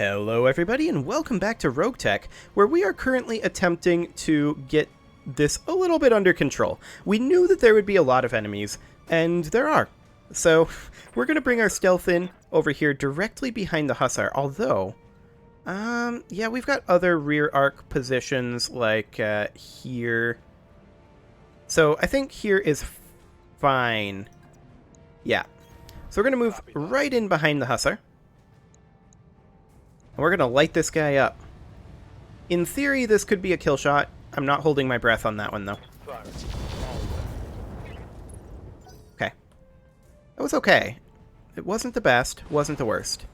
Hello everybody and welcome back to RogueTech, where we are currently attempting to get this a little bit under control. We knew that there would be a lot of enemies, and there are. So we're going to bring our stealth in over here directly behind the Hussar, although, yeah, we've got other rear arc positions like here. So I think here is fine. Yeah. So we're going to move right in behind the Hussar. And we're going to light this guy up. In theory, this could be a kill shot. I'm not holding my breath on that one, though. Okay. That was okay. It wasn't the best, wasn't the worst.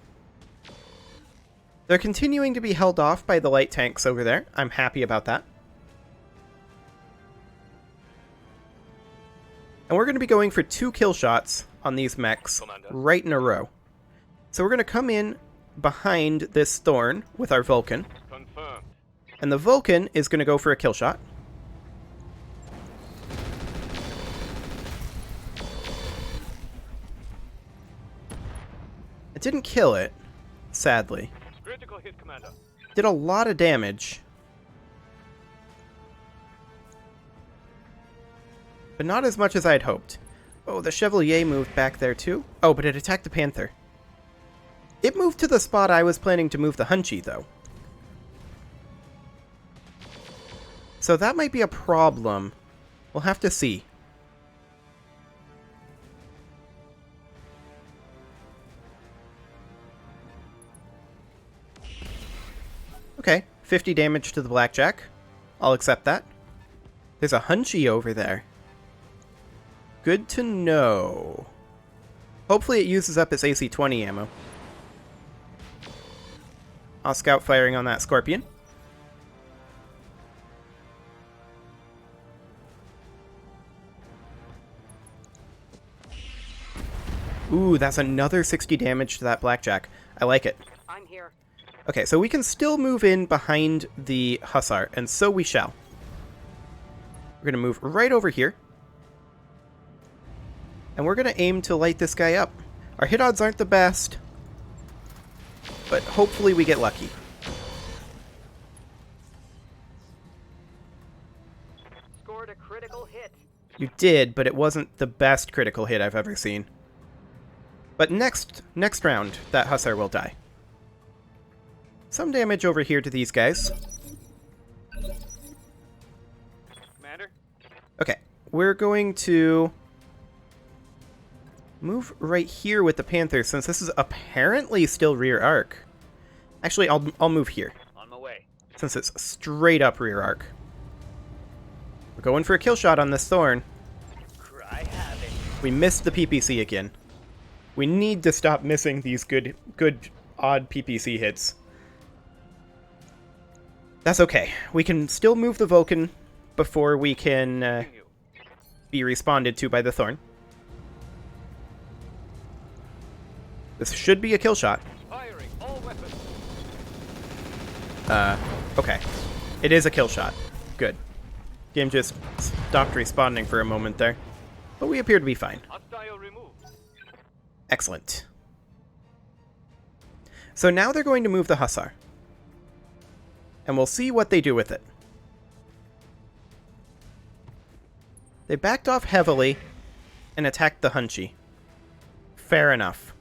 They're continuing to be held off by the light tanks over there. I'm happy about that. And we're going to be going for 2 kill shots on these mechs right in a row. So we're going to come in behind this Thorn with our Vulcan. Confirmed. And the Vulcan is going to go for a kill shot. It didn't kill it, sadly. Critical hit, Commander. Did a lot of damage. But not as much as I'd hoped. Oh, the Chevalier moved back there too. Oh, but it attacked the Panther. It moved to the spot I was planning to move the Hunchy, though. So that might be a problem. We'll have to see. Okay, 50 damage to the Blackjack. I'll accept that. There's a Hunchy over there. Good to know. Hopefully it uses up its AC-20 ammo. I'll scout firing on that Scorpion. Ooh, that's another 60 damage to that Blackjack. I like it. I'm here. Okay, so we can still move in behind the Hussar, and so we shall. We're going to move right over here. And we're going to aim to light this guy up. Our hit odds aren't the best, but hopefully we get lucky. Scored a critical hit. You did, but it wasn't the best critical hit I've ever seen. But next round, that Hussar will die. Some damage over here to these guys. Commander? Okay, we're going to move right here with the Panther, since this is apparently still rear arc. Actually, I'll move here, On my way. since it's straight up rear arc. We're going for a kill shot on this Thorn. Cry havoc. We missed the PPC again. We need to stop missing these good odd PPC hits. That's okay. We can still move the Vulcan before we can be responded to by the Thorn. This should be a kill shot. Firing all weapons. Okay. It is a kill shot. Good. Game just stopped responding for a moment there. But we appear to be fine. Hostile removed. Excellent. So now they're going to move the Hussar. And we'll see what they do with it. They backed off heavily and attacked the Hunchy. Fair enough.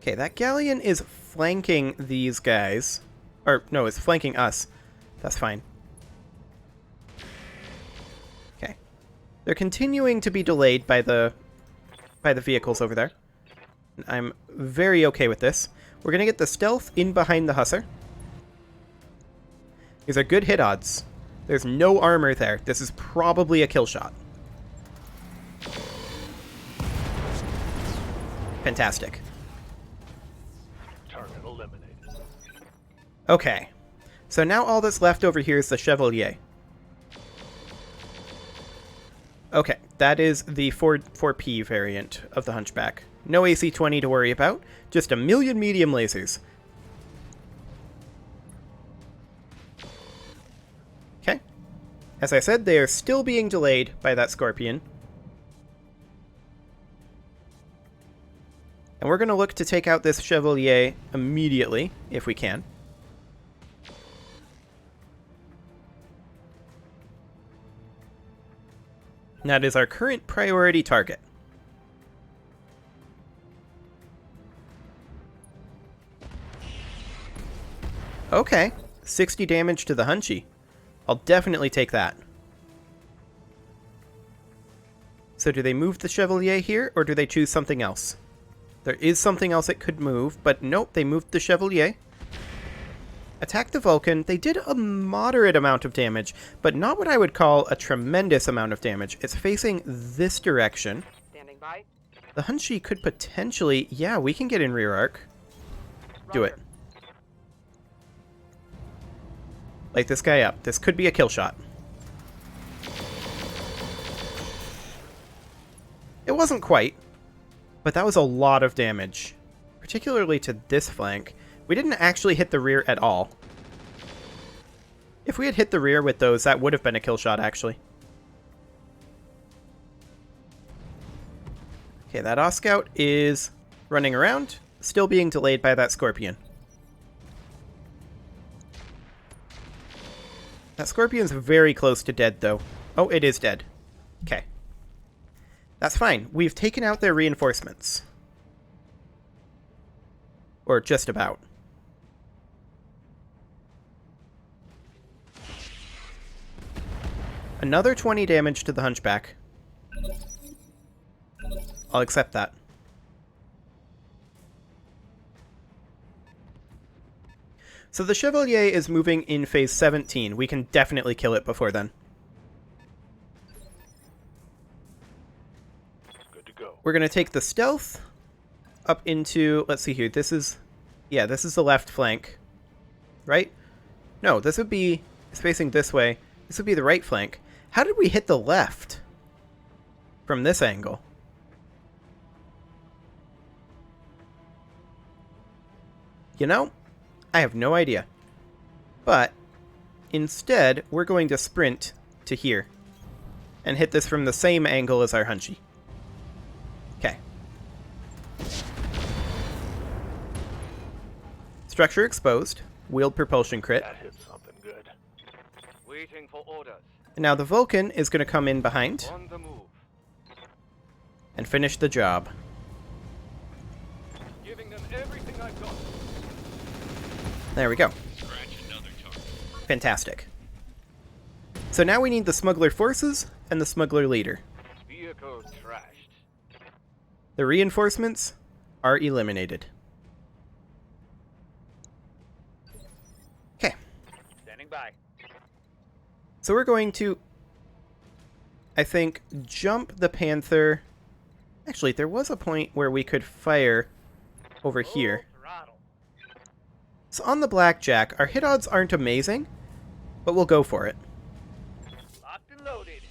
Okay, that Galleon is flanking these guys. Or, no, it's flanking us. That's fine. Okay. They're continuing to be delayed by the vehicles over there. I'm very okay with this. We're going to get the stealth in behind the Hussar. These are good hit odds. There's no armor there. This is probably a kill shot. Fantastic. Target eliminated. Okay. So now all that's left over here is the Chevalier. Okay, that is the 4P variant of the Hunchback. No AC-20 to worry about, just a million medium lasers. Okay. As I said, they are still being delayed by that Scorpion. And we're going to look to take out this Chevalier immediately, if we can. And that is our current priority target. Okay, 60 damage to the Hunchy. I'll definitely take that. So do they move the Chevalier here, or do they choose something else? There is something else it could move, but nope, they moved the Chevalier. Attack the Vulcan. They did a moderate amount of damage, but not what I would call a tremendous amount of damage. It's facing this direction. Standing by. The Hunchy could potentially... Yeah, we can get in rear arc. Do it. Light this guy up. This could be a kill shot. It wasn't quite, but that was a lot of damage, particularly to this flank. We didn't actually hit the rear at all. If we had hit the rear with those, that would have been a kill shot, actually. Okay, that Oscout is running around, still being delayed by that Scorpion. That Scorpion's very close to dead, though. Oh, it is dead. Okay. That's fine. We've taken out their reinforcements. Or just about. Another 20 damage to the Hunchback. I'll accept that. So the Chevalier is moving in phase 17. We can definitely kill it before then. Good to go. We're going to take the stealth up into... Let's see here. This is... Yeah, this is the left flank. Right? No, this would be... It's facing this way. This would be the right flank. How did we hit the left? From this angle. You know, I have no idea. But instead, we're going to sprint to here. And hit this from the same angle as our Hunchy. Okay. Structure exposed. Wheeled propulsion crit. That hit something good. Waiting for orders. And now the Vulcan is going to come in behind. On the move. And finish the job. Giving them everything I've got. There we go. Fantastic. So now we need the smuggler forces and the smuggler leader. Vehicle trashed. The reinforcements are eliminated. Okay. Standing by. So we're going to, I think, jump the Panther. Actually, there was a point where we could fire over here. Throttle. So on the Blackjack, our hit odds aren't amazing, but we'll go for it. Locked and loaded.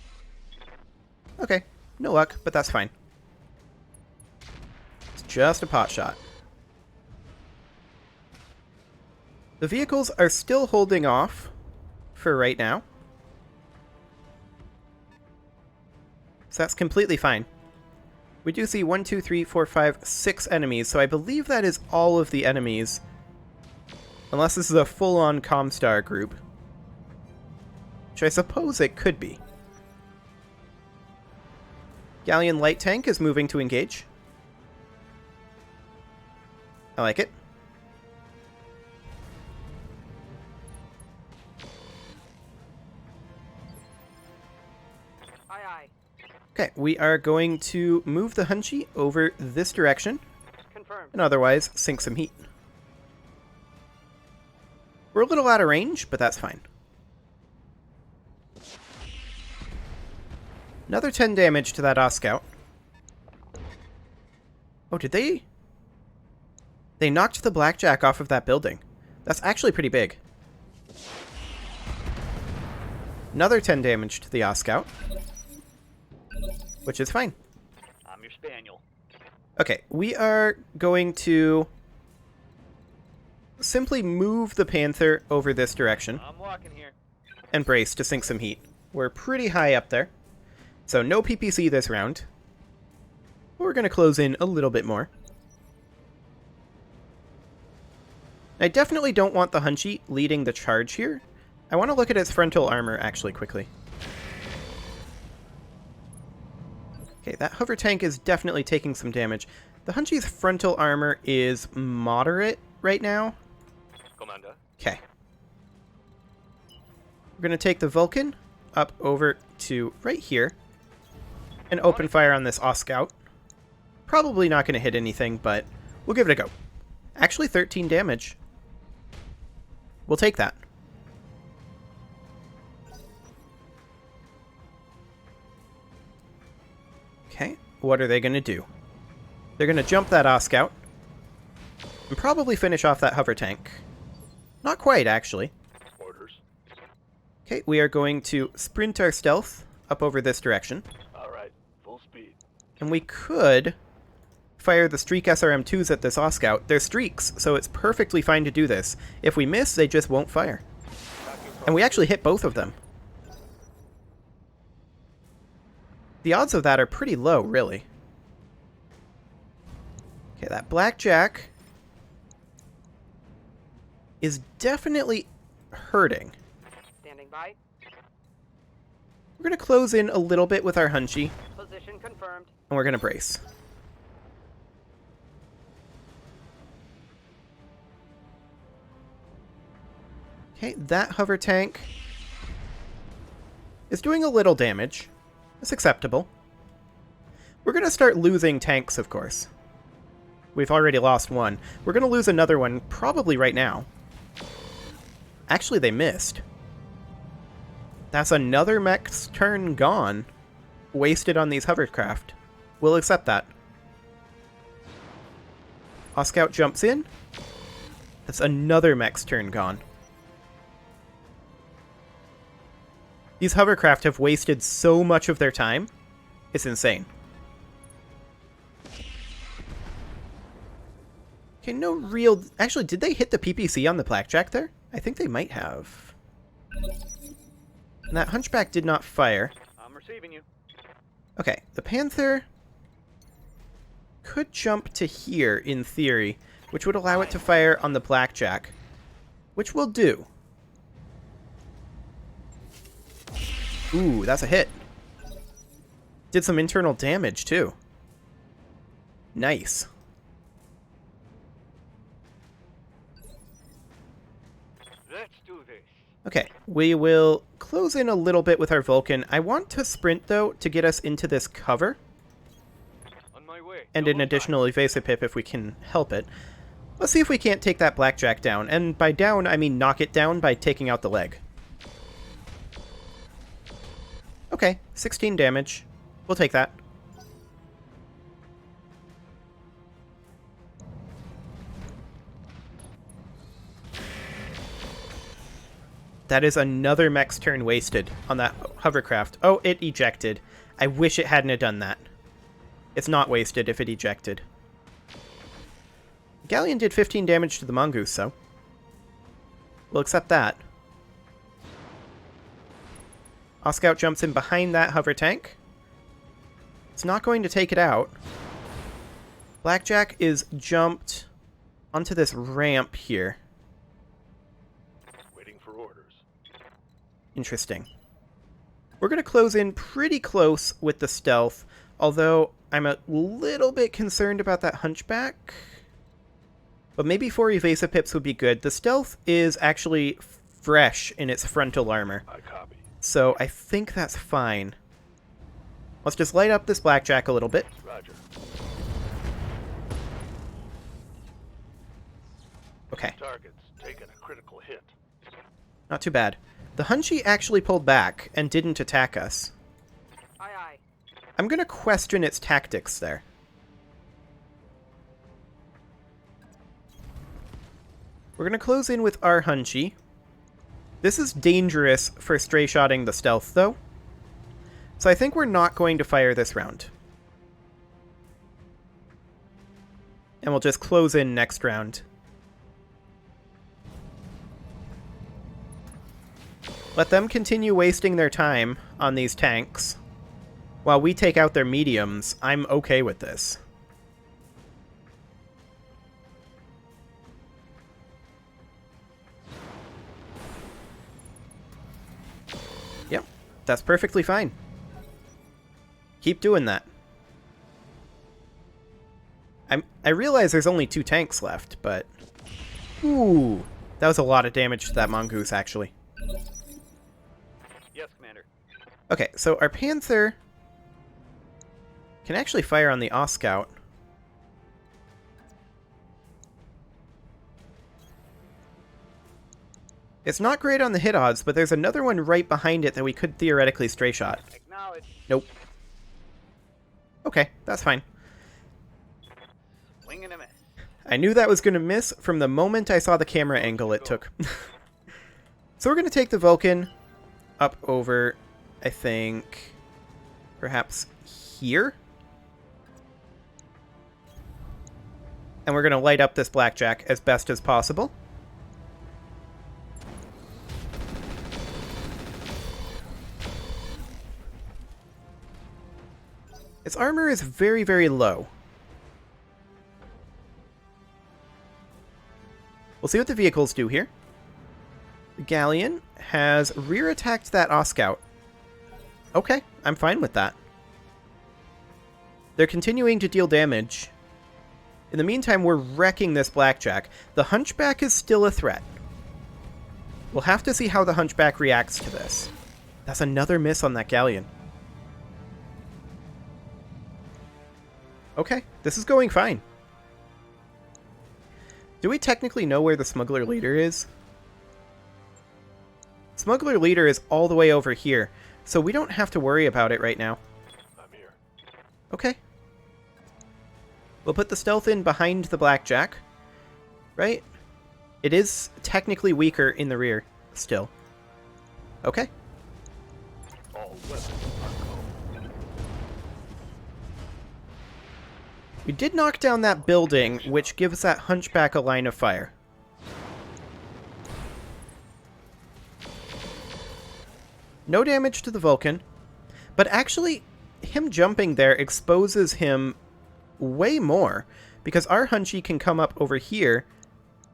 Okay, no luck, but that's fine. It's just a pot shot. The vehicles are still holding off for right now. So that's completely fine. We do see 1, 2, 3, 4, 5, 6 enemies, so I believe that is all of the enemies. Unless this is a full-on Comstar group. Which I suppose it could be. Galleon light tank is moving to engage. I like it. Aye, aye. Okay, we are going to move the Hunchy over this direction, Confirmed. and otherwise sink some heat. We're a little out of range, but that's fine. Another 10 damage to that Oscout. Oh, did they? They knocked the Blackjack off of that building. That's actually pretty big. Another 10 damage to the Oscout. Which is fine. I'm your spaniel. Okay, we are going to simply move the Panther over this direction I'm walking here. and brace to sink some heat. We're pretty high up there, so no PPC this round. But we're going to close in a little bit more. I definitely don't want the Hunchy leading the charge here. I want to look at its frontal armor, actually, quickly. Okay, that hover tank is definitely taking some damage. The Hunchy's frontal armor is moderate right now. Commander. Okay. We're going to take the Vulcan up over to right here and open fire on this Oscout. Probably not going to hit anything, but we'll give it a go. Actually, 13 damage. We'll take that. Okay, what are they going to do? They're going to jump that Oscout and probably finish off that hover tank. Not quite, actually. Orders. Okay, we are going to sprint our stealth up over this direction. All right. Full speed. And we could fire the Streak SRM-2s at this Oscout. They're streaks, so it's perfectly fine to do this. If we miss, they just won't fire. And we actually hit both of them. The odds of that are pretty low, really. Okay, that Blackjack is definitely hurting. Standing by. We're going to close in a little bit with our Hunchy, Position confirmed. and we're going to brace. Okay, that hover tank is doing a little damage. It's acceptable. We're going to start losing tanks, of course. We've already lost one. We're going to lose another one probably right now. Actually, they missed. That's another mech's turn gone. Wasted on these hovercraft. We'll accept that. Oscout jumps in. That's another mech's turn gone. These hovercraft have wasted so much of their time. It's insane. Okay, no real... Actually, did they hit the PPC on the Blackjack there? I think they might have. And that Hunchback did not fire. I'm receiving you. Okay, the Panther could jump to here, in theory, which would allow it to fire on the Blackjack, which we'll do. Ooh, that's a hit. Did some internal damage, too. Nice. Let's do this. Okay, we will close in a little bit with our Vulcan. I want to sprint, though, to get us into this cover. On my way. And an additional evasive pip if we can help it. Let's see if we can't take that Blackjack down. And by down, I mean knock it down by taking out the leg. Okay, 16 damage. We'll take that. That is another mech's turn wasted on that hovercraft. Oh, it ejected. I wish it hadn't have done that. It's not wasted if it ejected. Galleon did 15 damage to the Mongoose, so we'll accept that. Oscout jumps in behind that hover tank. It's not going to take it out. Blackjack is jumped onto this ramp here. Waiting for orders. Interesting. We're going to close in pretty close with the stealth, although I'm a little bit concerned about that Hunchback. But maybe 4 evasive pips would be good. The stealth is actually fresh in its frontal armor. I copy. So I think that's fine. Let's just light up this Blackjack a little bit. Roger. Okay, Target's taken a critical hit. not too bad. The Hunchy actually pulled back and didn't attack us. Aye, aye. I'm going to question its tactics there. We're going to close in with our Hunchy. This is dangerous for stray-shotting the stealth, though. So I think we're not going to fire this round. And we'll just close in next round. Let them continue wasting their time on these tanks. While we take out their mediums, I'm okay with this. That's perfectly fine. Keep doing that. I realize there's only 2 tanks left, but... Ooh, that was a lot of damage to that mongoose, actually. Yes, Commander. Okay, so our Panther can actually fire on the Oscout. It's not great on the hit odds, but there's another one right behind it that we could theoretically stray shot. Acknowledge. Nope. Okay, that's fine. Swing and a miss. I knew that was going to miss from the moment I saw the camera angle it took. So we're going to take the Vulcan up over, I think, perhaps here? And we're going to light up this blackjack as best as possible. Its armor is very, very low. We'll see what the vehicles do here. The Galleon has rear attacked that Oscout. Okay, I'm fine with that. They're continuing to deal damage. In the meantime, we're wrecking this blackjack. The Hunchback is still a threat. We'll have to see how the Hunchback reacts to this. That's another miss on that Galleon. Okay, this is going fine. Do we technically know where the Smuggler Leader is? Smuggler Leader is all the way over here, so we don't have to worry about it right now. I'm here. Okay. We'll put the stealth in behind the blackjack. Right? It is technically weaker in the rear, still. Okay. All weapons are go. We did knock down that building, which gives that Hunchback a line of fire. No damage to the Vulcan, but actually, him jumping there exposes him way more, because our Hunchy can come up over here,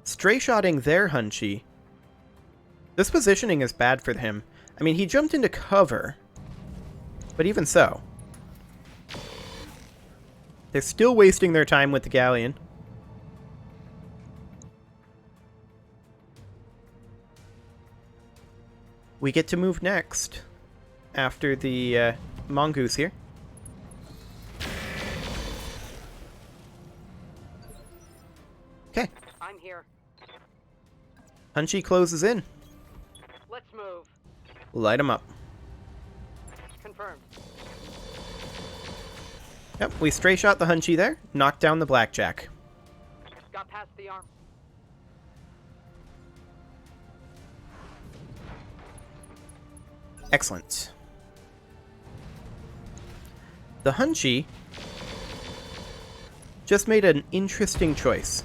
stray-shotting their Hunchy. This positioning is bad for him. I mean, he jumped into cover, but even so. They're still wasting their time with the Galleon. We get to move next, after the Mongoose here. Okay. I'm here. Hunchy closes in. Let's move. Light him up. Confirmed. Yep, we stray shot the Hunchy there, knocked down the blackjack. Got past the arm. Excellent. The Hunchy just made an interesting choice.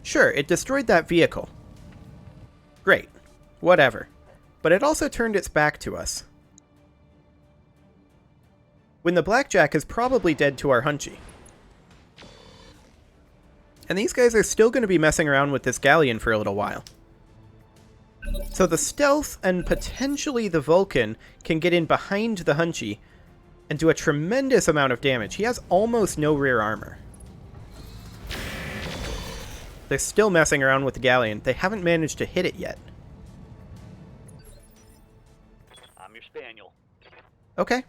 Sure, it destroyed that vehicle. Great. Whatever. But it also turned its back to us. When the blackjack is probably dead to our Hunchy. And these guys are still going to be messing around with this Galleon for a little while. So the stealth and potentially the Vulcan can get in behind the Hunchy and do a tremendous amount of damage. He has almost no rear armor. They're still messing around with the Galleon. They haven't managed to hit it yet. I'm your spaniel. Okay.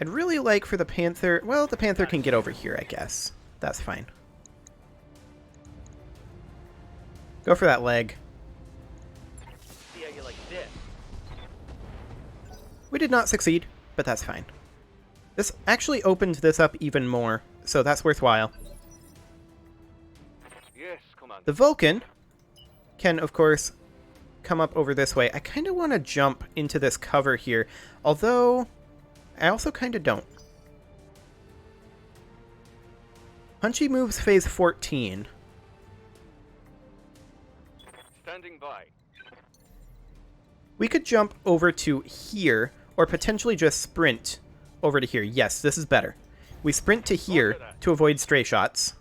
I'd really like for the Panther... Well, the Panther can get over here, I guess. That's fine. Go for that leg. See how you like this. We did not succeed, but that's fine. This actually opened this up even more, so that's worthwhile. Yes, Commander. The Vulcan can, of course, come up over this way. I kind of want to jump into this cover here, although I also kind of don't. Hunchy moves phase 14. Standing by. We could jump over to here, or potentially just sprint over to here. Yes, this is better. We sprint to here to avoid stray shots.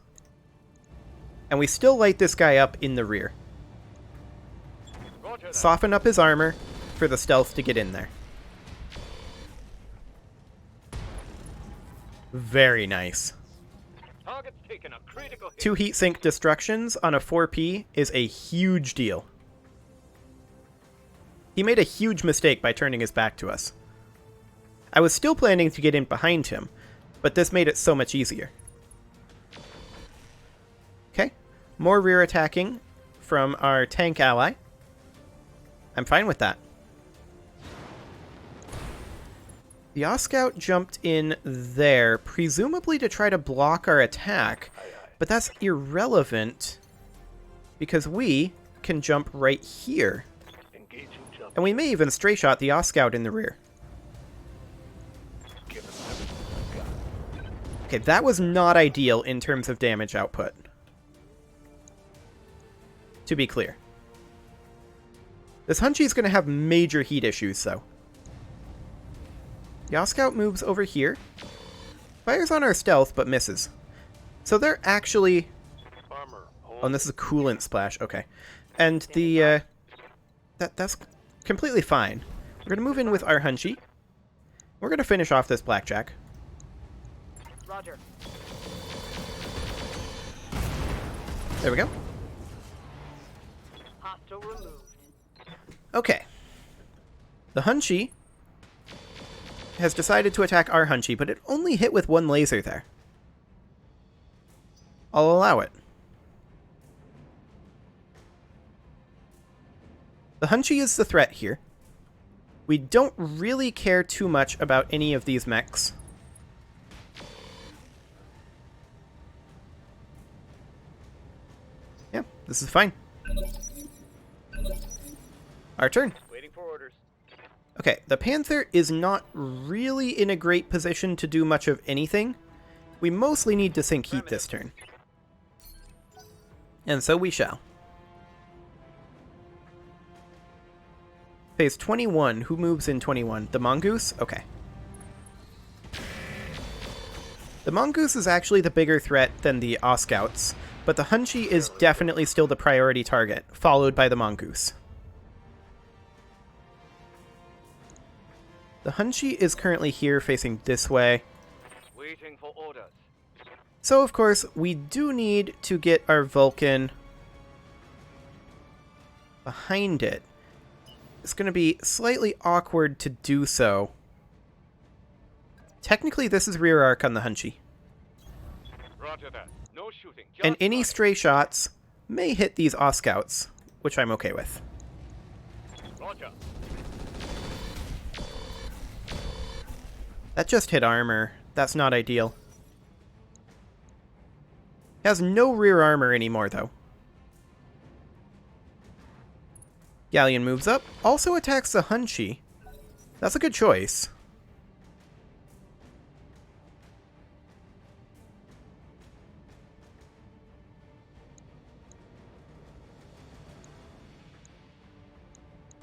And we still light this guy up in the rear. Roger that. Soften up his armor, for the stealth to get in there. Very nice. Target's taken a critical hit. 2 heatsink destructions on a 4P is a huge deal. He made a huge mistake by turning his back to us. I was still planning to get in behind him, but this made it so much easier. Okay, more rear attacking from our tank ally. I'm fine with that. The Oscout jumped in there, presumably to try to block our attack, but that's irrelevant because we can jump right here. Engaging jump. And we may even stray shot the Oscout in the rear. Give us everything we've got. Okay, that was not ideal in terms of damage output. To be clear. This Hunchy's going to have major heat issues, though. The Oscout moves over here. Fires on our stealth, but misses. So they're actually... Armor. Oh, and this is a coolant splash. Okay. And the... That's completely fine. We're going to move in with our Hunchy. We're going to finish off this Blackjack. Roger. There we go. Hostile removed. Okay. The Hunchy has decided to attack our Hunchy, but it only hit with 1 laser there. I'll allow it. The Hunchy is the threat here. We don't really care too much about any of these mechs. Yeah, this is fine. Our turn. Waiting for orders. Okay, the Panther is not really in a great position to do much of anything. We mostly need to sink heat this turn. And so we shall. Phase 21. Who moves in 21? The Mongoose? Okay. The Mongoose is actually the bigger threat than the Oscouts, but the Hunchy is definitely still the priority target, followed by the Mongoose. The Hunchy is currently here facing this way. Waiting for orders. So, of course, we do need to get our Vulcan behind it. It's going to be slightly awkward to do so. Technically, this is rear arc on the Hunchy. Roger that. No shooting. And Just any fire. stray shots may hit these Oscouts, which I'm okay with. Roger. That just hit armor. That's not ideal. Has no rear armor anymore, though. Galleon moves up, also attacks the Hunchy. That's a good choice.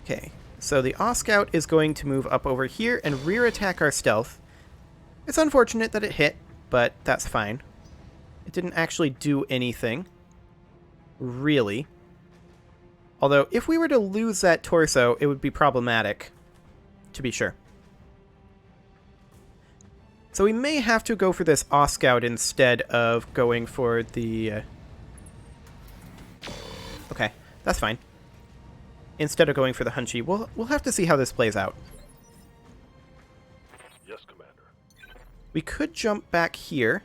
Okay, so the Oscout is going to move up over here and rear attack our stealth. It's unfortunate that it hit, but that's fine. It didn't actually do anything. Really. Although, if we were to lose that torso, it would be problematic. To be sure. So we may have to go for this Oscout instead of going for the... Okay, that's fine. Instead of going for the Hunchy, we'll have to see how this plays out. Yes, Commander. We could jump back here.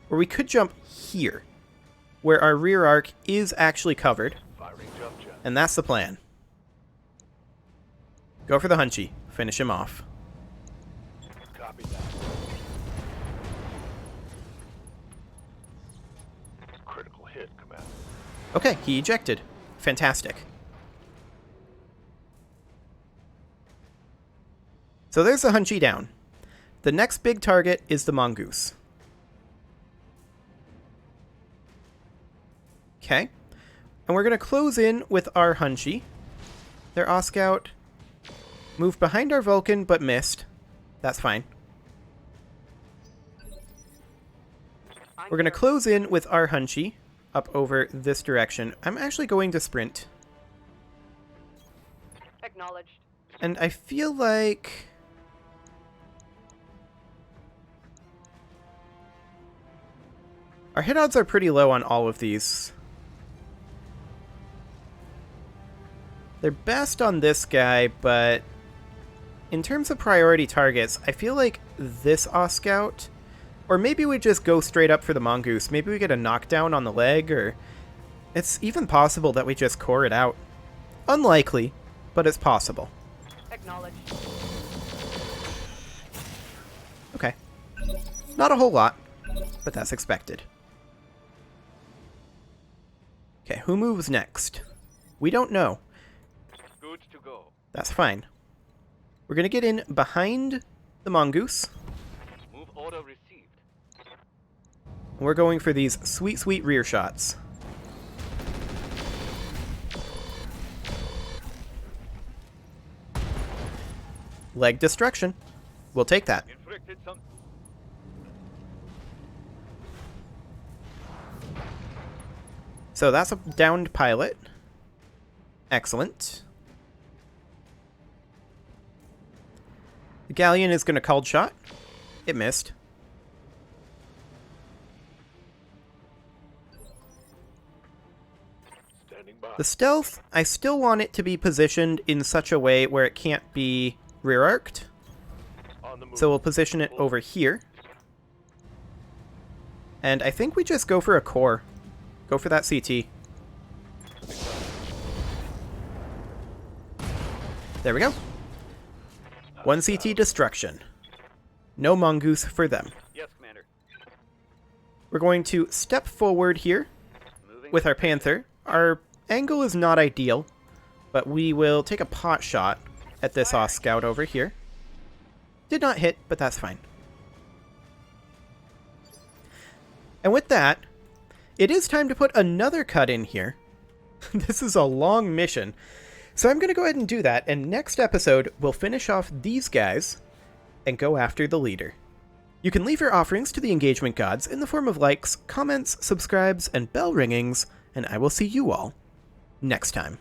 Or we could jump here, where our rear arc is actually covered. Firing jump jet. And that's the plan. Go for the Hunchy. Finish him off. Copy that. Critical hit, Commander. Okay, he ejected. Fantastic. So there's the Hunchy down. The next big target is the Mongoose. Okay. And we're going to close in with our Hunchy. Their Oscout moved behind our Vulcan, but missed. That's fine. We're going to close in with our Hunchy up over this direction. I'm actually going to sprint. Acknowledged. And I feel like... our hit odds are pretty low on all of these. They're best on this guy, but in terms of priority targets, I feel like this Oscout, or maybe we just go straight up for the Mongoose. Maybe we get a knockdown on the leg, or it's even possible that we just core it out. Unlikely, but it's possible. Acknowledged. Okay. Not a whole lot, but that's expected. Okay, who moves next? We don't know. Good to go. That's fine. We're gonna get in behind the Mongoose. Move order received. We're going for these sweet, sweet rear shots. Leg destruction. We'll take that. Inflicted some. So that's a downed pilot. Excellent. The galleon is going to called shot. It missed. Standing by. The stealth, I still want it to be positioned in such a way where it can't be rear-arced. On the move. So we'll position it over here. And I think we just go for a core. Go for that CT. There we go. One CT destruction. No Mongoose for them. Yes, Commander. We're going to step forward here Moving. with our Panther. Our angle is not ideal, but we will take a pot shot at this Scout over here. Did not hit, but that's fine. And with that, it is time to put another cut in here. This is a long mission. So I'm going to go ahead and do that, and next episode, we'll finish off these guys and go after the leader. You can leave your offerings to the engagement gods in the form of likes, comments, subscribes, and bell ringings, and I will see you all next time.